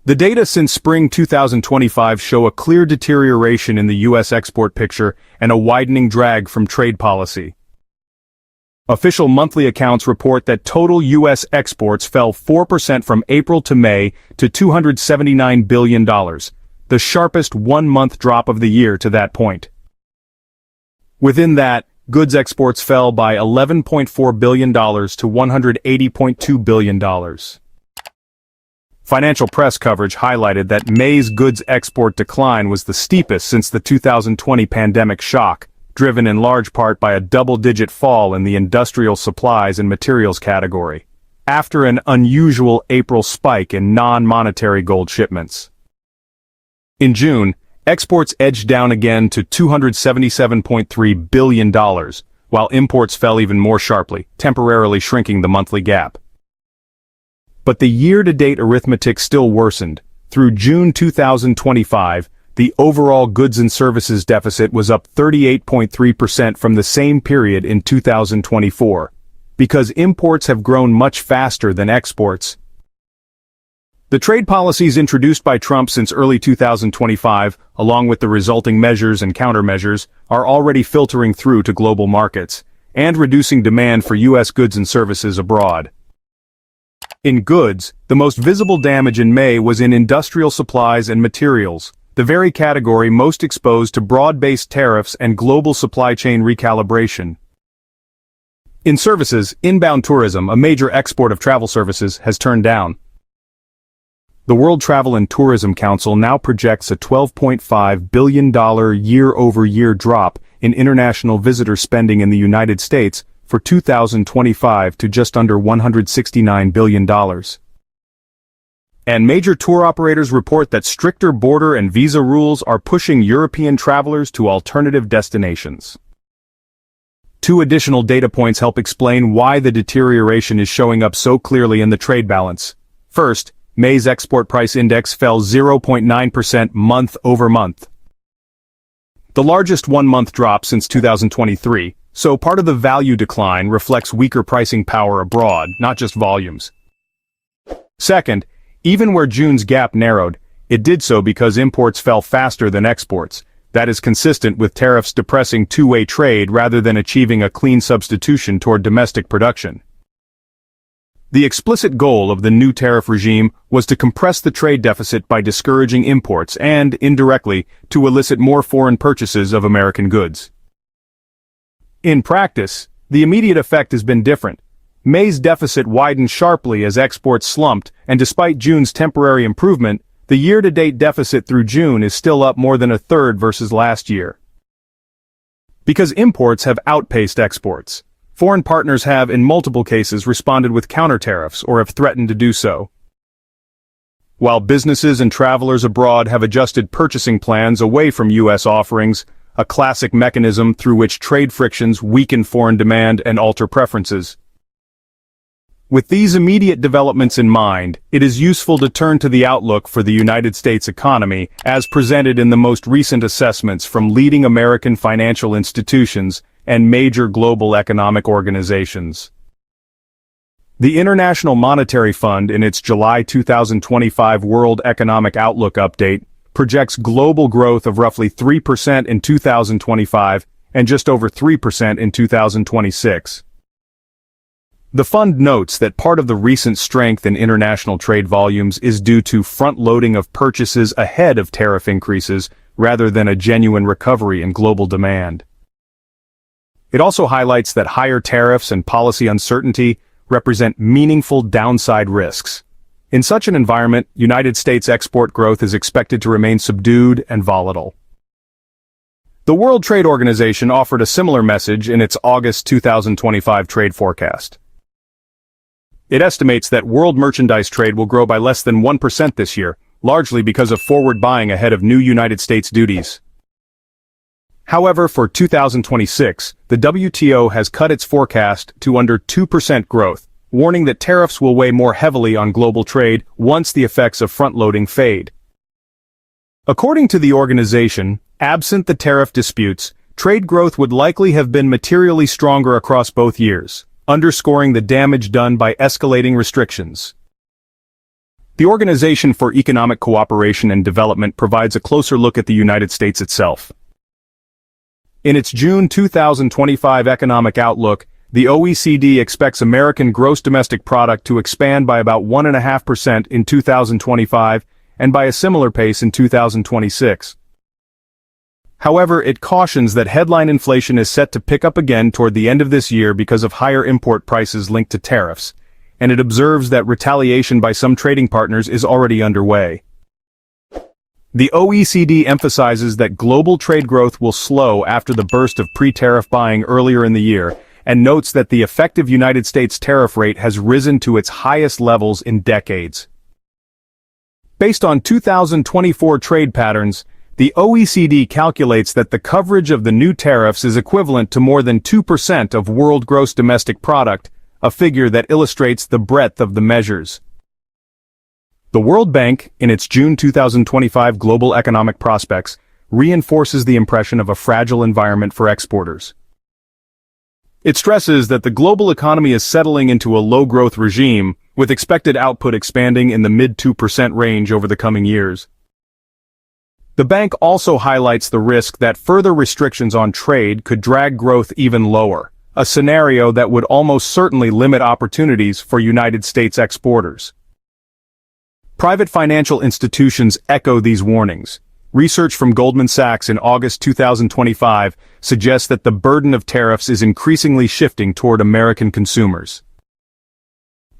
The data since spring 2025 show a clear deterioration in the U.S. export picture and a widening drag from trade policy. Official monthly accounts report that total U.S. exports fell 4% from April to May to $279 billion, the sharpest one-month drop of the year to that point. Within that, goods exports fell by $11.4 billion to $180.2 billion. Financial press coverage highlighted that May's goods export decline was the steepest since the 2020 pandemic shock, driven in large part by a double-digit fall in the industrial supplies and materials category, after an unusual April spike in non-monetary gold shipments. In June, exports edged down again to $277.3 billion, while imports fell even more sharply, temporarily shrinking the monthly gap. But the year-to-date arithmetic still worsened. Through June 2025, the overall goods and services deficit was up 38.3% from the same period in 2024, because imports have grown much faster than exports. The trade policies introduced by Trump since early 2025, along with the resulting measures and countermeasures, are already filtering through to global markets, and reducing demand for U.S. goods and services abroad. In goods, the most visible damage in May was in industrial supplies and materials, the very category most exposed to broad-based tariffs and global supply chain recalibration. In services, inbound tourism, a major export of travel services, has turned down. The World Travel and Tourism Council now projects a $12.5 billion year-over-year drop in international visitor spending in the United States for 2025 to just under $169 billion. And major tour operators report that stricter border and visa rules are pushing European travelers to alternative destinations. Two additional data points help explain why the deterioration is showing up so clearly in the trade balance. First, May's export price index fell 0.9% month-over-month. The largest one-month drop since 2023, so part of the value decline reflects weaker pricing power abroad, not just volumes. Second, even where June's gap narrowed, it did so because imports fell faster than exports. That is consistent with tariffs depressing two-way trade rather than achieving a clean substitution toward domestic production. The explicit goal of the new tariff regime was to compress the trade deficit by discouraging imports and, indirectly, to elicit more foreign purchases of American goods. In practice, the immediate effect has been different. May's deficit widened sharply as exports slumped, and despite June's temporary improvement, the year-to-date deficit through June is still up more than a third versus last year. Because imports have outpaced exports, foreign partners have in multiple cases responded with counter-tariffs or have threatened to do so. While businesses and travelers abroad have adjusted purchasing plans away from U.S. offerings, a classic mechanism through which trade frictions weaken foreign demand and alter preferences. With these immediate developments in mind, it is useful to turn to the outlook for the United States economy as presented in the most recent assessments from leading American financial institutions and major global economic organizations. The International Monetary Fund, in its July 2025 World Economic Outlook update, projects global growth of roughly 3% in 2025 and just over 3% in 2026. The fund notes that part of the recent strength in international trade volumes is due to front-loading of purchases ahead of tariff increases rather than a genuine recovery in global demand. It also highlights that higher tariffs and policy uncertainty represent meaningful downside risks. In such an environment, United States export growth is expected to remain subdued and volatile. The World Trade Organization offered a similar message in its August 2025 trade forecast. It estimates that world merchandise trade will grow by less than 1% this year, largely because of forward buying ahead of new United States duties. However, for 2026, the WTO has cut its forecast to under 2% growth, warning that tariffs will weigh more heavily on global trade once the effects of front-loading fade. According to the organization, absent the tariff disputes, trade growth would likely have been materially stronger across both years, underscoring the damage done by escalating restrictions. The Organization for Economic Cooperation and Development provides a closer look at the United States itself. In its June 2025 economic outlook, the OECD expects American gross domestic product to expand by about 1.5% in 2025 and by a similar pace in 2026. However, it cautions that headline inflation is set to pick up again toward the end of this year because of higher import prices linked to tariffs, and it observes that retaliation by some trading partners is already underway. The OECD emphasizes that global trade growth will slow after the burst of pre-tariff buying earlier in the year, and notes that the effective United States tariff rate has risen to its highest levels in decades. Based on 2024 trade patterns, the OECD calculates that the coverage of the new tariffs is equivalent to more than 2% of world gross domestic product, a figure that illustrates the breadth of the measures. The World Bank, in its June 2025 Global Economic Prospects, reinforces the impression of a fragile environment for exporters. It stresses that the global economy is settling into a low-growth regime, with expected output expanding in the mid-2% range over the coming years. The bank also highlights the risk that further restrictions on trade could drag growth even lower, a scenario that would almost certainly limit opportunities for United States exporters. Private financial institutions echo these warnings. Research from Goldman Sachs in August 2025 suggests that the burden of tariffs is increasingly shifting toward American consumers.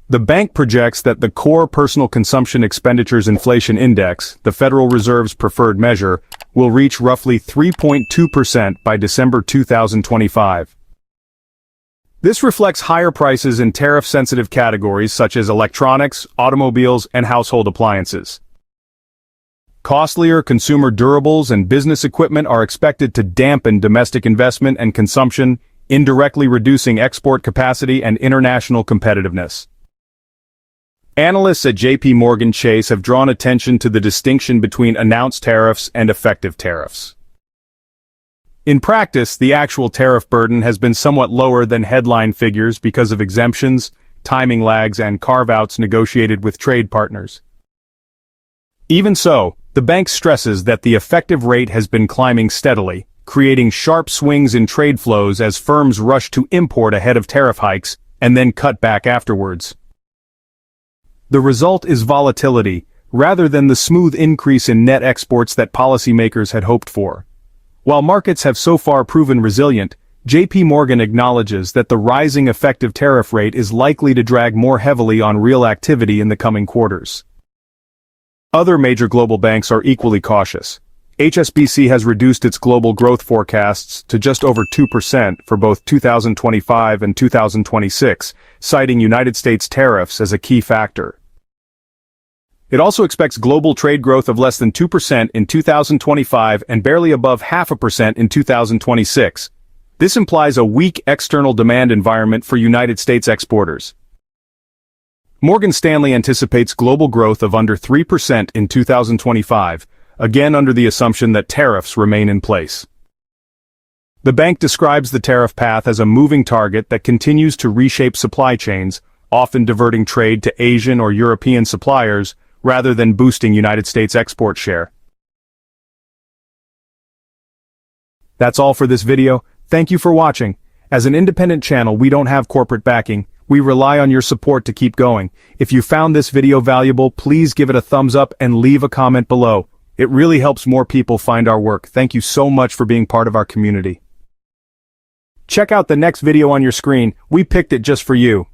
The bank projects that the Core Personal Consumption Expenditures Inflation Index, the Federal Reserve's preferred measure, will reach roughly 3.2% by December 2025. This reflects higher prices in tariff-sensitive categories such as electronics, automobiles, and household appliances. Costlier consumer durables and business equipment are expected to dampen domestic investment and consumption, indirectly reducing export capacity and international competitiveness. Analysts at J.P. Morgan Chase have drawn attention to the distinction between announced tariffs and effective tariffs. In practice, the actual tariff burden has been somewhat lower than headline figures because of exemptions, timing lags, and carve-outs negotiated with trade partners. Even so, the bank stresses that the effective rate has been climbing steadily, creating sharp swings in trade flows as firms rush to import ahead of tariff hikes and then cut back afterwards. The result is volatility, rather than the smooth increase in net exports that policymakers had hoped for. While markets have so far proven resilient, J.P. Morgan acknowledges that the rising effective tariff rate is likely to drag more heavily on real activity in the coming quarters. Other major global banks are equally cautious. HSBC has reduced its global growth forecasts to just over 2% for both 2025 and 2026, citing United States tariffs as a key factor. It also expects global trade growth of less than 2% in 2025 and barely above 0.5% in 2026. This implies a weak external demand environment for United States exporters. Morgan Stanley anticipates global growth of under 3% in 2025, again under the assumption that tariffs remain in place. The bank describes the tariff path as a moving target that continues to reshape supply chains, often diverting trade to Asian or European suppliers, rather than boosting United States export share. That's all for this video. Thank you for watching. As an independent channel, we don't have corporate backing. We rely on your support to keep going. If you found this video valuable, please give it a thumbs up and leave a comment below. It really helps more people find our work. Thank you so much for being part of our community. Check out the next video on your screen. We picked it just for you.